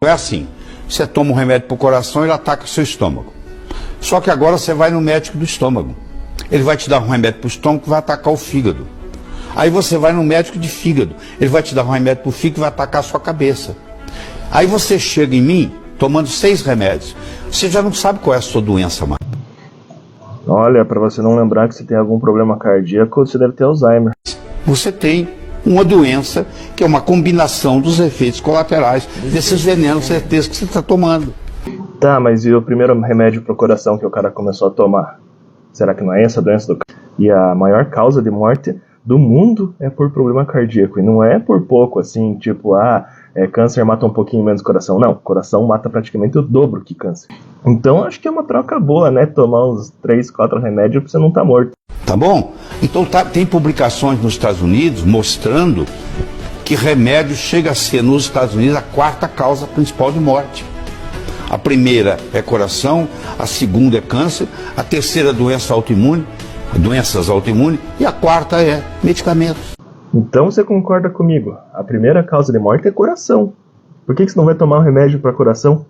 É assim, você toma um remédio para o coração, ele ataca o seu estômago. Só que agora você vai no médico do estômago. Ele vai te dar um remédio para o estômago que vai atacar o fígado. Aí você vai no médico de fígado. Ele vai te dar um remédio para o fígado que vai atacar a sua cabeça. Aí você chega em mim, tomando 6 remédios. Você já não sabe qual é a sua doença mais. Olha, para você não lembrar que você tem algum problema cardíaco, você deve ter Alzheimer. Você tem uma doença que é uma combinação dos efeitos colaterais desses venenos, certeza que você está tomando. Tá, mas e o primeiro remédio para o coração que o cara começou a tomar? Será que não é essa doença do cara? E a maior causa de morte do mundo é por problema cardíaco. E não é por pouco, assim, tipo, câncer mata um pouquinho menos coração. Não, coração mata praticamente o dobro que câncer. Então acho que é uma troca boa, né? Tomar uns 3, 4 remédios pra você não estar morto. Tá bom? Então tem publicações nos Estados Unidos mostrando que remédio chega a ser, nos Estados Unidos, a 4ª causa principal de morte. A primeira é coração, a segunda é câncer, a terceira doença autoimune, doenças autoimunes, e a 4ª é medicamentos. Então você concorda comigo? A primeira causa de morte é coração. Por que você não vai tomar um remédio para coração?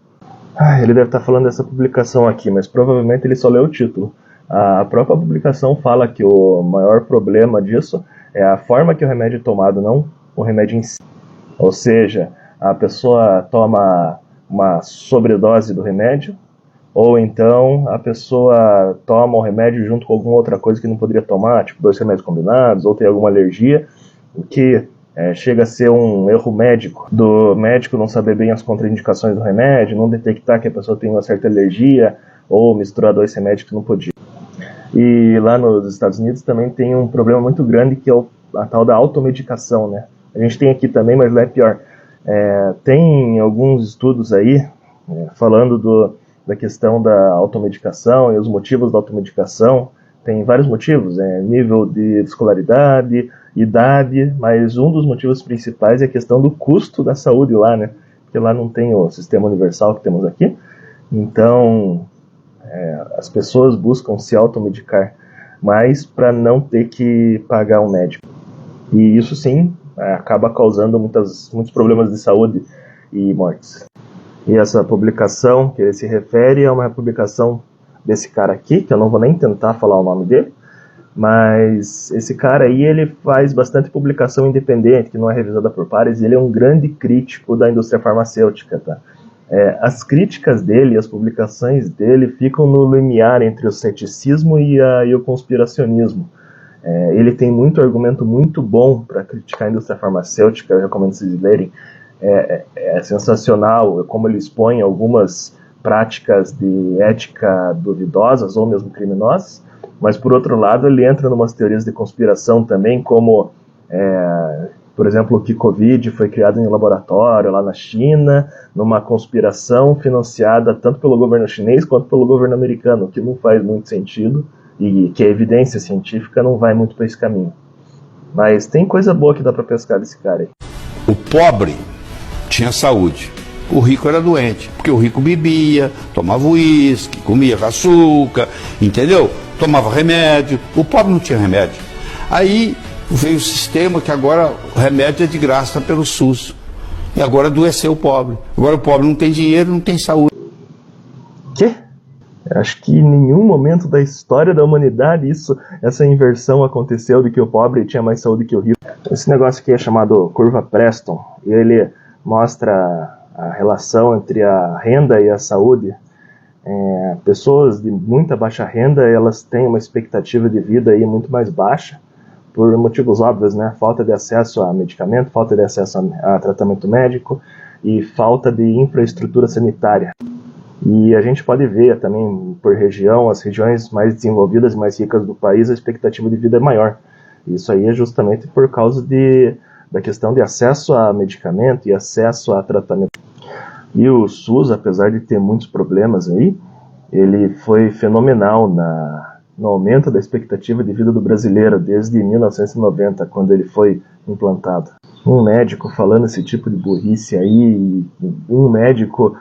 Ele deve estar falando dessa publicação aqui, mas provavelmente ele só leu o título. A própria publicação fala que o maior problema disso é a forma que o remédio é tomado, não o remédio em si. Ou seja, a pessoa toma uma sobredose do remédio, ou então a pessoa toma o remédio junto com alguma outra coisa que não poderia tomar, tipo 2 remédios combinados, ou tem alguma alergia, o que chega a ser um erro médico, do médico não saber bem as contraindicações do remédio, não detectar que a pessoa tem uma certa alergia, ou misturar 2 remédios que não podia. E lá nos Estados Unidos também tem um problema muito grande, que é a tal da automedicação, né? A gente tem aqui também, mas lá é pior. Tem alguns estudos aí falando da questão da automedicação e os motivos da automedicação. Tem vários motivos, nível de escolaridade, idade, mas um dos motivos principais é a questão do custo da saúde lá, né? Porque lá não tem o sistema universal que temos aqui. Então, as pessoas buscam se automedicar, mas para não ter que pagar um médico. E isso sim acaba causando muitos problemas de saúde e mortes. E essa publicação que ele se refere é uma publicação desse cara aqui, que eu não vou nem tentar falar o nome dele, mas esse cara aí, ele faz bastante publicação independente, que não é revisada por pares, e ele é um grande crítico da indústria farmacêutica, tá? As críticas dele, as publicações dele ficam no limiar entre o ceticismo e o conspiracionismo. Ele tem muito argumento muito bom para criticar a indústria farmacêutica, eu recomendo vocês lerem. É sensacional como ele expõe algumas práticas de ética duvidosas ou mesmo criminosas, mas por outro lado ele entra em umas teorias de conspiração também, como, por exemplo, que Covid foi criado em um laboratório lá na China, numa conspiração financiada tanto pelo governo chinês quanto pelo governo americano, que não faz muito sentido e que a evidência científica não vai muito para esse caminho. Mas tem coisa boa que dá para pescar desse cara aí. O pobre tinha saúde, o rico era doente, porque o rico bebia, tomava uísque, comia açúcar, entendeu? Tomava remédio, o pobre não tinha remédio. Aí veio o sistema que agora o remédio é de graça pelo SUS. E agora adoeceu o pobre. Agora o pobre não tem dinheiro, não tem saúde. Quê? Acho que em nenhum momento da história da humanidade essa inversão aconteceu de que o pobre tinha mais saúde que o rico. Esse negócio aqui é chamado curva Preston, e ele mostra a relação entre a renda e a saúde. Pessoas de muita baixa renda, elas têm uma expectativa de vida aí muito mais baixa, por motivos óbvios, né? Falta de acesso a medicamento, falta de acesso a tratamento médico e falta de infraestrutura sanitária. E a gente pode ver também por região, as regiões mais desenvolvidas e mais ricas do país, a expectativa de vida é maior. Isso aí é justamente por causa da questão de acesso a medicamento e acesso a tratamento. E o SUS, apesar de ter muitos problemas aí, ele foi fenomenal no aumento da expectativa de vida do brasileiro desde 1990, quando ele foi implantado. Um médico falando esse tipo de burrice aí, um médico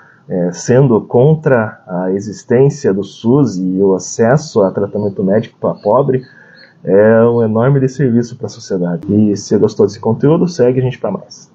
sendo contra a existência do SUS e o acesso a tratamento médico para pobre, é um enorme desserviço para a sociedade. E se gostou desse conteúdo, segue a gente para mais.